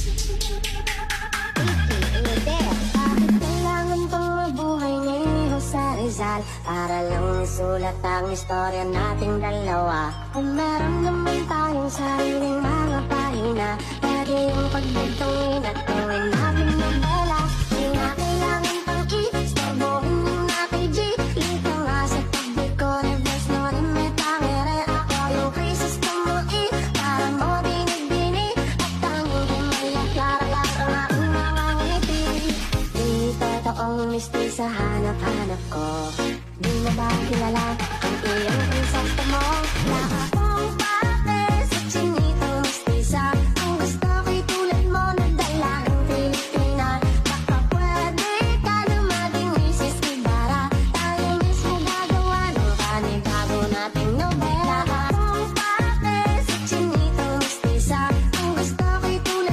Bakit kailangan pang mabuhay ni Jose Rizal para lang isulat ang istorya nating dalawa? Kung meron naman tayong sariling mga pahina, pwede yung pagdugtungin at gawin natin novela. Di na kailangan pang i-storbohin yung nakij. Lito nga sa tabi ko, reverse no rin may tangere. Ako yung krisis tumuin para mo dinig-dinig at tanging himaya clara-lar ang aking mga ngiti. Di totoong misti sa hanap-hanap ko. Di mo ba kilala ang iyong krisis mo?